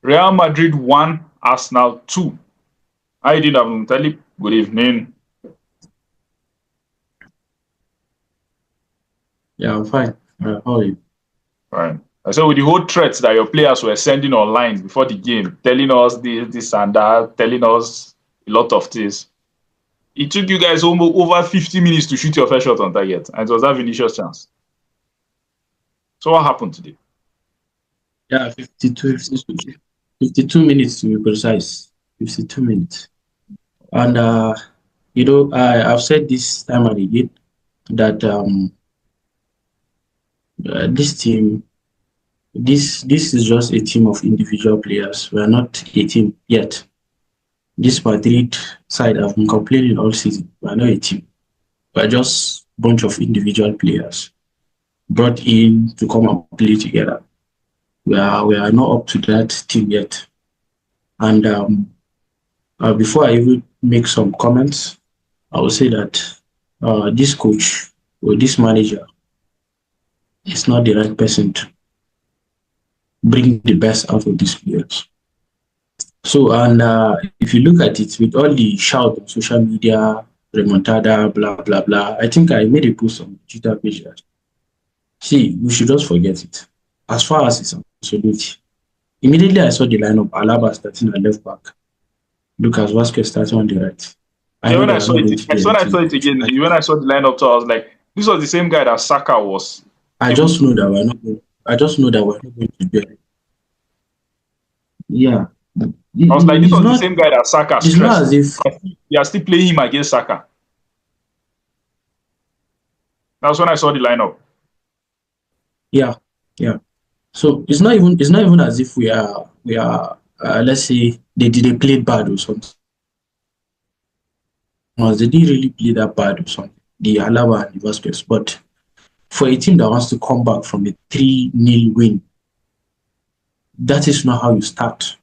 Real Madrid 1, Arsenal 2. How you doing, Abdul Talib? Good evening. Yeah, I'm fine. How are you? Right. So with the whole threats that your players were sending online before the game, telling us this and that, telling us a lot of things. It took you guys almost over 50 minutes to shoot your first shot on target, and it was that Vinicius chance. So what happened today? Yeah, 52 minutes to be precise. 52 minutes. And, I've said this time and again that this team, this is just a team of individual players. We are not a team yet. This Madrid side, I've been complaining all season. We are not a team. We are just a bunch of individual players brought in to come and play together. We are not up to that team yet. And before I even make some comments, I will say that this coach or this manager is not the right person to bring the best out of these players. So, and if you look at it with all the shout on social media, remontada, blah, blah, blah, I think I made a post on Twitter page that, see, we should just forget it. As far as it's absolute, immediately I saw the lineup, Alaba starting at left back, Lucas Vasquez starting on the right. I Yeah, know when they I are saw not it, going to do when I anything saw it much. again, when I saw the lineup, too, I was like, this was the same guy that Saka was I able just to. know that we're not going. I just know that we're not going to do it. Yeah, I was like, this it's was the not. same guy that Saka It's not as stressed. if. You are still playing him against Saka. That was when I saw the lineup. Yeah, yeah. So it's not even. It's not even as if we are. We are. Let's say they played bad or something. No, they didn't really play that bad or something. The Alaba and the Vasquez, but for a team that wants to come back from a 3-0 win, that is not how you start.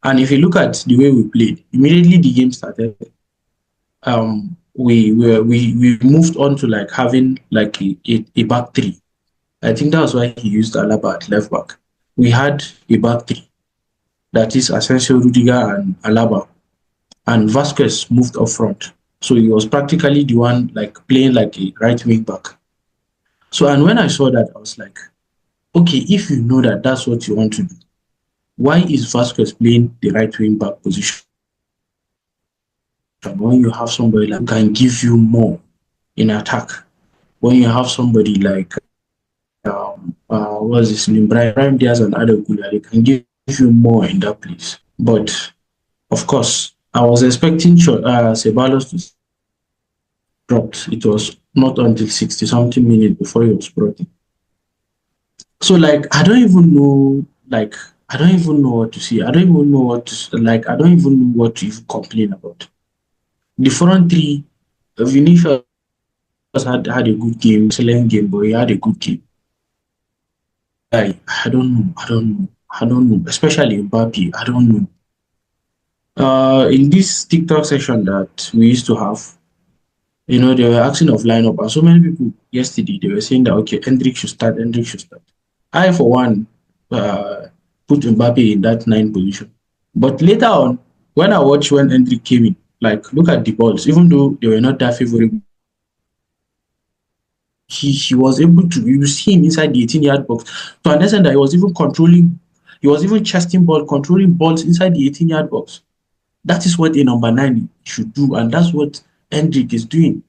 And if you look at the way we played, immediately the game started, we moved on to like having like a back three. I think that was why he used Alaba at left back. We had a back three that is Asensio, Rudiger, and Alaba, and Vasquez moved up front. So he was practically the one like playing like a right wing back. So and when I saw that, I was like, okay, if you know that that's what you want to do, why is Vasquez playing the right wing back position when you have somebody like can give you more in attack? When you have somebody like what's his name, Brian Diaz and other Gula, they can give you more in that place. But of course, I was expecting Ceballos to drop. It was not until 60 something minutes before he was brought in. So like I don't even know like I don't even know what to see. I don't even know what to like. I don't even know what to even complain about. The front three, Vinicius had a good game, excellent game, but he had a good game. I don't know. I don't know. Especially Mbappe, I don't know. In this TikTok session that we used to have, they were asking of lineup, and so many people yesterday they were saying that okay, Hendrik should start. Hendrik should start. I, for one, uh, put Mbappe in that 9 position. But later on, when I watched when Hendrik came in, like look at the balls, even though they were not that favorable, he was able to, you see him inside the 18-yard box to understand that he was even chesting ball, controlling balls inside the 18-yard box. That is what a number 9 should do, and that's what Hendrik is doing.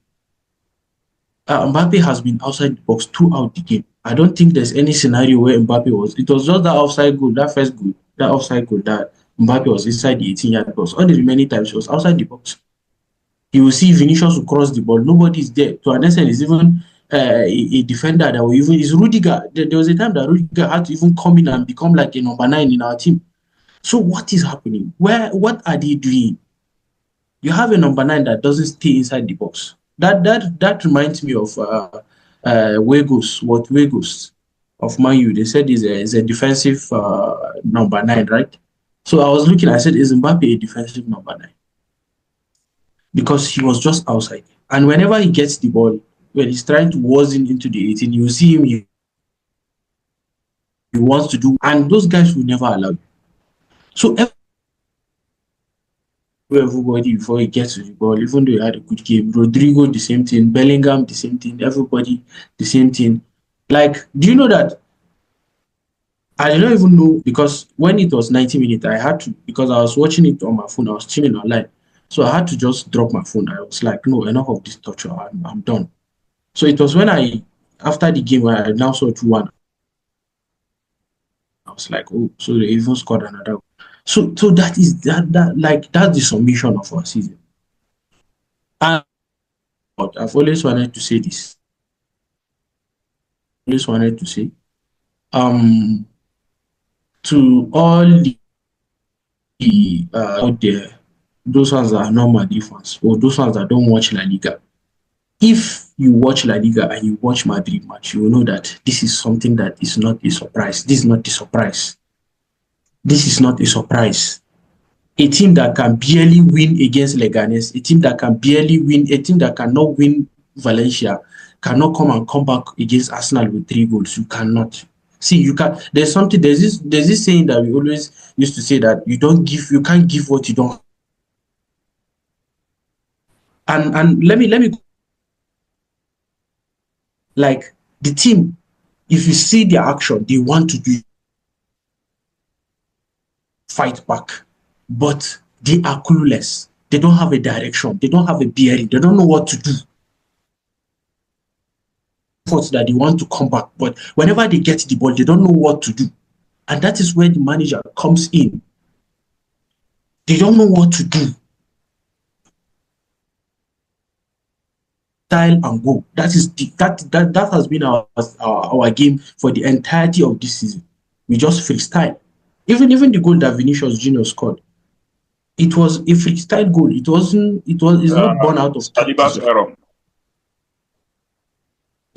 Mbappe has been outside the box throughout the game. I don't think there's any scenario where Mbappe was. It was just that offside goal, that first goal, that offside goal that Mbappe was inside the 18-yard box. All the remaining times he was outside the box. You will see Vinicius will cross the ball. Nobody is there. To understand, it's even a defender that will even is Rudiger. There was a time that Rudiger had to even come in and become like a number 9 in our team. So what is happening? What are they doing? You have a number 9 that doesn't stay inside the box. That reminds me of Wegos of Man U. They said is a defensive number 9, right? So I was looking. I said, is Mbappe a defensive number 9? Because he was just outside. And whenever he gets the ball, when he's trying to worsen into the 18, you see him. He wants to do, and those guys will never allow you. So everybody before he gets to the ball, even though he had a good game. Rodrigo, the same thing. Bellingham, the same thing. Everybody, the same thing. Like, do you know that I did not even know because when it was 90 minutes, I had to, because I was watching it on my phone, I was streaming online. So I had to just drop my phone. I was like, no, enough of this torture. I'm done. So it was when after the game, when I now saw 2-1, I was like, oh, so they even scored another. So that is that's the summation of our season. And I've always wanted to say this. Always wanted to say, um, to all the out there, those ones that are not Madrid fans or those ones that don't watch La Liga. If you watch La Liga and you watch Madrid match, you will know that this is something that is not a surprise. This is not a surprise. This is not a surprise. A team that can barely win against Leganes, a team that can barely win, a team that cannot win Valencia, cannot come back against Arsenal with 3 goals. You cannot. See, you can. There's this saying that we always used to say that you can't give what you don't. And let me like the team. If you see their action, they want to do fight back, but they are clueless. They don't have a direction. They don't have a bearing. They don't know what to do. That they want to come back, but whenever they get the ball, they don't know what to do. And that is where the manager comes in. They don't know what to do. Style and go. That has been our game for the entirety of this season. We just freestyle. Even the goal that Vinicius Junior scored, it was a freestyle goal. It's not born out of Saliba's tactics. error.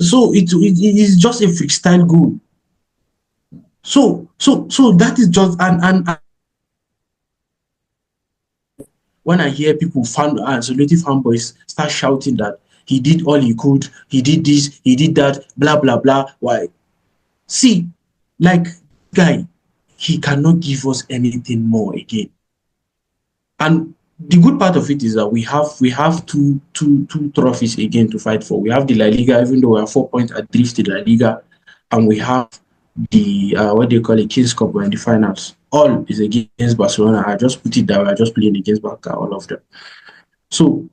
So it is just a freestyle goal. So that is just and when I hear people Ancelloti fanboys start shouting that he did all he could, he did this, he did that, blah blah blah. Why? See, like guy, he cannot give us anything more again. And the good part of it is that we have two trophies again to fight for. We have the La Liga, even though we are 4 points adrift in La Liga, and we have the what they call it, Kings Cup. We're in the finals. All is against Barcelona. I just put it that way. I just playing against Barca, all of them. So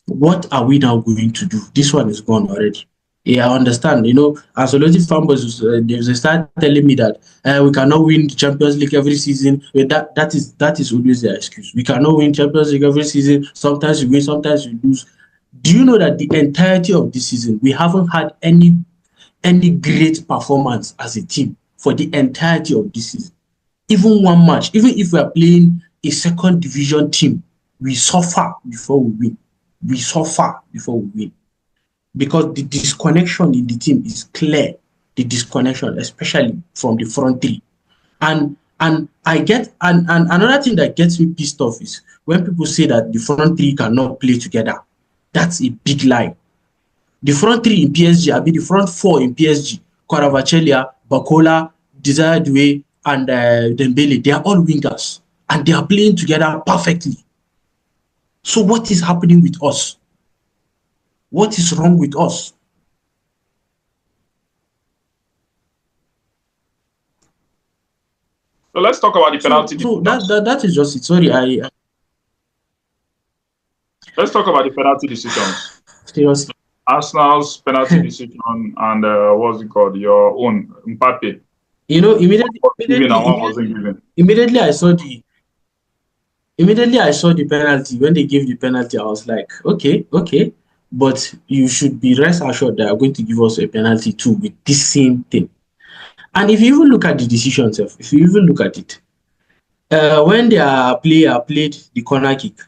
what are we now going to do? This one is gone already. Yeah, I understand. Ancelloti fanboys, they start telling me that we cannot win the Champions League every season. That is always their excuse. We cannot win Champions League every season. Sometimes we win, sometimes we lose. Do you know that the entirety of this season, we haven't had any great performance as a team for the entirety of this season? Even one match, even if we are playing a second division team, we suffer before we win. We suffer before we win. Because the disconnection in the team is clear. The disconnection, especially from the front three. And I get and another thing that gets me pissed off is when people say that the front three cannot play together. That's a big lie. The front three in PSG, I mean the front four in PSG, Kvaratskhelia, Bakola, Desire Doué, and Dembele, they are all wingers. And they are playing together perfectly. So what is happening with us? What is wrong with us? So let's talk about the penalty decisions. That is just it. Sorry, Let's talk about the penalty decisions. seriously. Arsenal's penalty decision and what's it called? Your own Mbappe. Immediately I saw the penalty. When they gave the penalty, I was like, okay. But you should be rest assured they are going to give us a penalty too with this same thing. And if you even look at the decision itself, if you even look at it, when their player played the corner kick,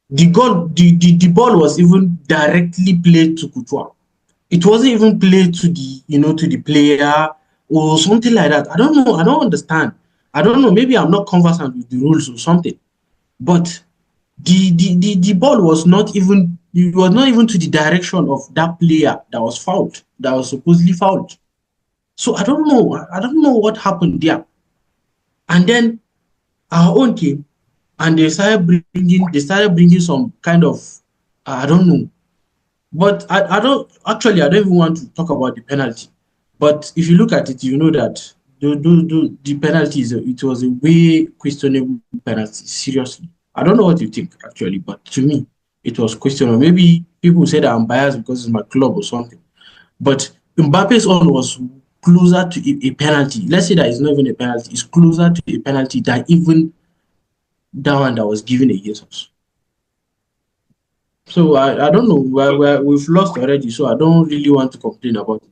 the ball was even directly played to Courtois. It wasn't even played to the player or something like that. I don't know. I don't understand. I don't know. Maybe I'm not conversant with the rules or something. But the ball was not even to the direction of that player that was fouled, that was supposedly fouled. So I don't know what happened there. And then our own came, and they started bringing some kind of, I don't know. But I don't even want to talk about the penalty. But if you look at it, you know that the penalty it was a way questionable penalty. Seriously, I don't know what you think actually, but to me, it was questionable. Maybe people say that I'm biased because it's my club or something. But Mbappe's own was closer to a penalty. Let's say that it's not even a penalty. It's closer to a penalty than even that one that was given against us. So I don't know. We've lost already, so I don't really want to complain about it.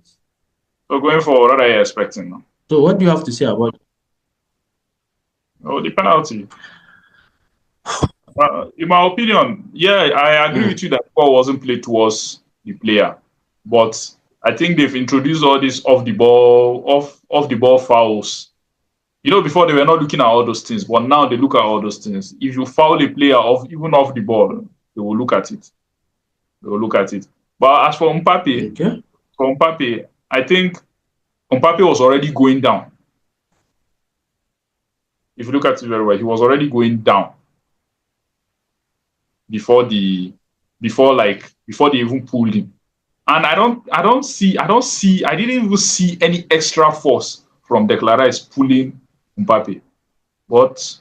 So going forward, what are you expecting now? So what do you have to say about it? Oh, the penalty. In my opinion, yeah, I agree with you that ball wasn't played towards the player, but I think they've introduced all these off the ball fouls. You know, before they were not looking at all those things, but now they look at all those things. If you foul a player off the ball, they will look at it. They will look at it. But as Okay. for Mbappe, I think Mbappe was already going down. If you look at it very well, he was already going down before before they even pulled him. And I didn't even see any extra force from Declan Rice pulling Mbappe. But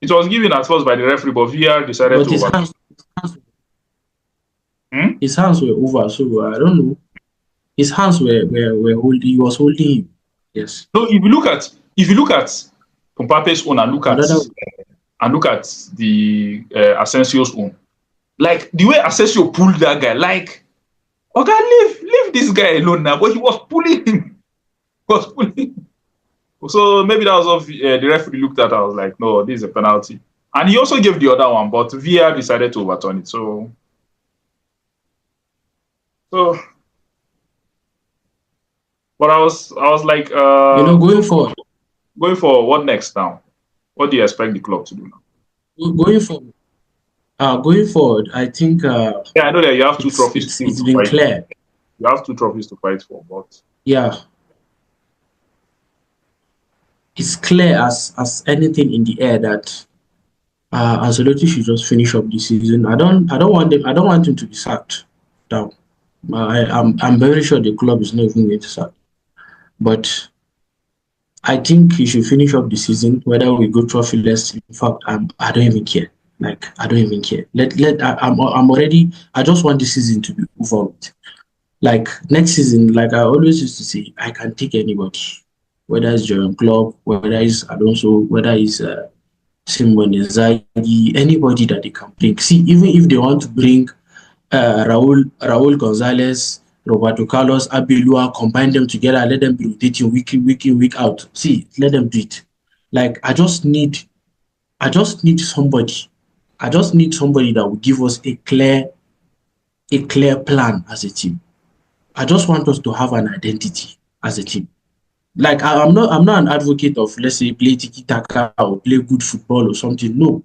it was given at first by the referee, but VR decided But to overturn. Hmm? his hands were over, so I don't know. His hands were holding. He was holding him. Yes. No, if you look at Mbappe's own and Another. look at the Asensio's own, like the way Asensio pulled that guy, like okay, leave this guy alone now. But he was pulling him, he was pulling him. So maybe that was what the referee looked at. I was like, no, this is a penalty, and he also gave the other one, but VR decided to overturn it. So, but I was like, going for what next now? What do you expect the club to do now? going forward, going forward, I think Yeah, I know that you have two trophies it's to been fight. clear. You have two trophies to fight for, but Yeah, it's clear as anything in the air that Ancelotti should just finish up the season. I don't want him to be sacked down. I'm very sure the club is not even going to sack. But I think he should finish up the season, whether we go trophyless. In fact, I don't even care. Like I don't even care. I'm already. I just want the season to be over with. Like next season, like I always used to say, I can take anybody, whether it's Jurgen Klopp, whether it's Alonso, whether it's Simone Inzaghi, anybody that they can bring. See, even if they want to bring Raul Gonzalez, Roberto Carlos, Abelua, combine them together, let them be rotating week in, week out. See, let them do it. Like I just need somebody. I just need somebody that will give us a clear plan as a team. I just want us to have an identity as a team. Like I'm not an advocate of, let's say, play tiki taka or play good football or something. No,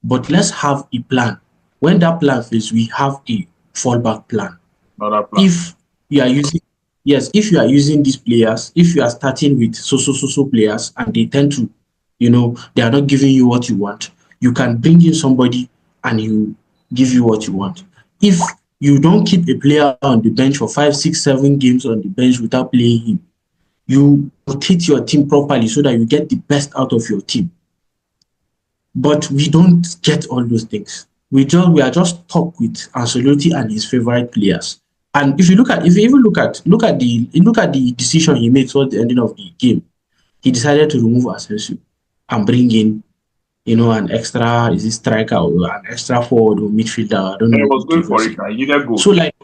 but let's have a plan. When that plan fails, we have a fallback plan. another plan. If you are using Yes, if you are using these players, if you are starting with so players and they tend to, they are not giving you what you want, you can bring in somebody and you give you what you want. If you don't keep a player on the bench for 5, 6, 7 games on the bench without playing him, you rotate your team properly so that you get the best out of your team. But we don't get all those things. We are just stuck with Ancelotti and his favorite players. And if you even look at the decision he made towards the ending of the game, he decided to remove Asensio and bring in, an extra, is it striker or an extra forward or midfielder? I don't And he know was what going to for say. it now. He needed goals. So like,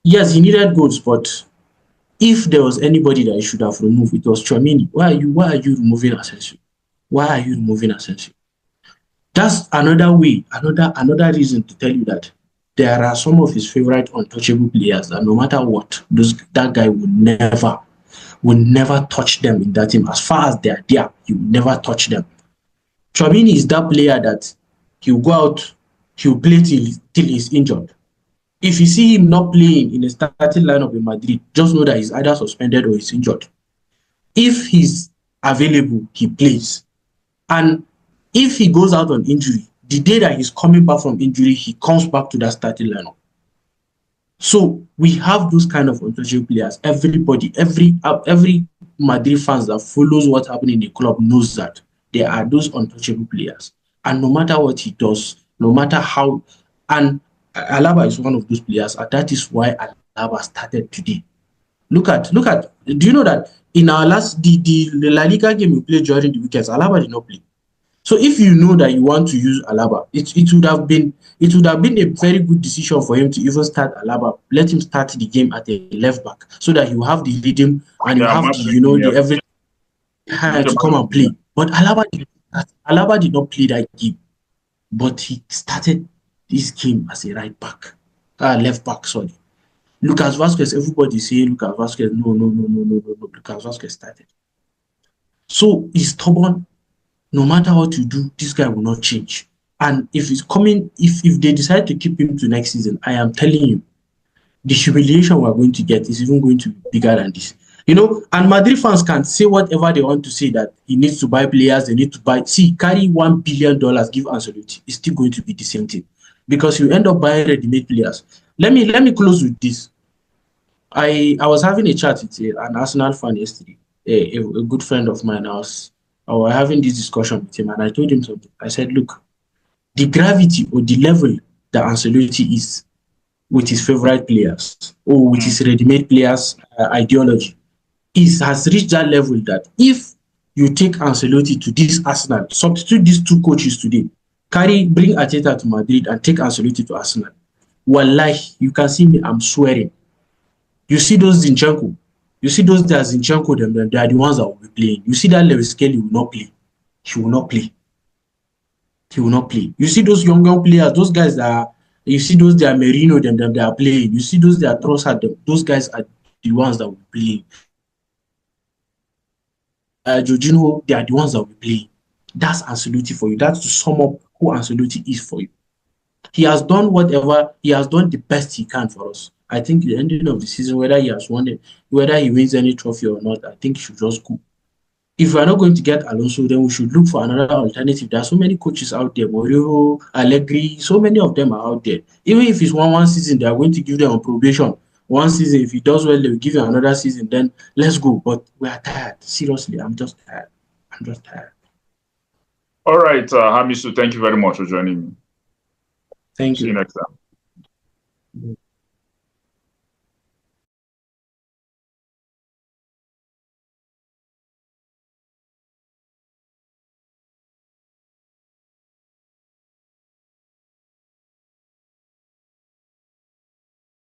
yes, he needed goals, but if there was anybody that he should have removed, it was Tchouaméni. Why are you removing Asensio? Why are you removing Asensio? That's another way, another reason to tell you that there are some of his favorite untouchable players that no matter what, that guy would never touch them in that team. As far as they are there, he will never touch them. Tchouaméni is that player that he'll go out, he'll play till he's injured. If you see him not playing in a starting lineup in Madrid, just know that he's either suspended or he's injured. If he's available, he plays. And if he goes out on injury, the day that he's coming back from injury, he comes back to that starting lineup. So we have those kind of untouchable players. Everybody, every Madrid fans that follows what's happening in the club knows that there are those untouchable players. And no matter what he does, no matter how, and Alaba is one of those players, and that is why Alaba started today. Look at. Do you know that in our last the La Liga game we played during the weekends, Alaba did not play. So if you know that you want to use Alaba, it would have been a very good decision for him to even start Alaba. Let him start the game at a left back so that you have the rhythm and you Yeah, have the Madrid game, the everything to come and play. But Alaba did not play that game, but he started this game as a right back, left back. Sorry, Lucas Vasquez. Everybody say Lucas Vasquez. No, no, no, no, no, no, no. Lucas Vasquez started. So he's stubborn. No matter what you do, this guy will not change. And if he's coming, if they decide to keep him to next season, I am telling you, the humiliation we're going to get is even going to be bigger than this. And Madrid fans can say whatever they want to say that he needs to buy players, they need to buy. See, carry $1 billion, give Ancelloti, it's still going to be the same thing because you end up buying ready-made players. Let me close with this. I was having a chat with an Arsenal fan yesterday, a good friend of mine. I was having this discussion with him, and I told him something. I said, look, the gravity or the level that Ancelotti is with his favorite players or with his ready-made players ideology has reached that level that if you take Ancelotti to this Arsenal, substitute these two coaches today, bring Arteta to Madrid and take Ancelotti to Arsenal. Wallahi, you can see me, I'm swearing. You see those Zinchenko, you see those that Zinchenko, they are the ones that will be playing. You see that Lewis Kelly will not play. He will not play. He will not play. You see those younger players, those guys that are, you see those that are Merino, them they are playing. You see those that are Trossard, those guys are the ones that will be playing. Jorginho, they are the ones that will be playing. That's Ancelotti for you. That's to sum up who Ancelotti is for you. He has done whatever, he has done the best he can for us. I think the ending of the season, whether he has won it, whether he wins any trophy or not, I think he should just go. If we are not going to get Alonso, then we should look for another alternative. There are so many coaches out there, Mourinho, Allegri, so many of them are out there. Even if it's one season, they are going to give them on probation. One season, if he does well, they will give him another season. Then let's go. But we are tired. Seriously, I'm just tired. I'm just tired. All right, Hamisu, thank you very much for joining me. Thank See you you. next time.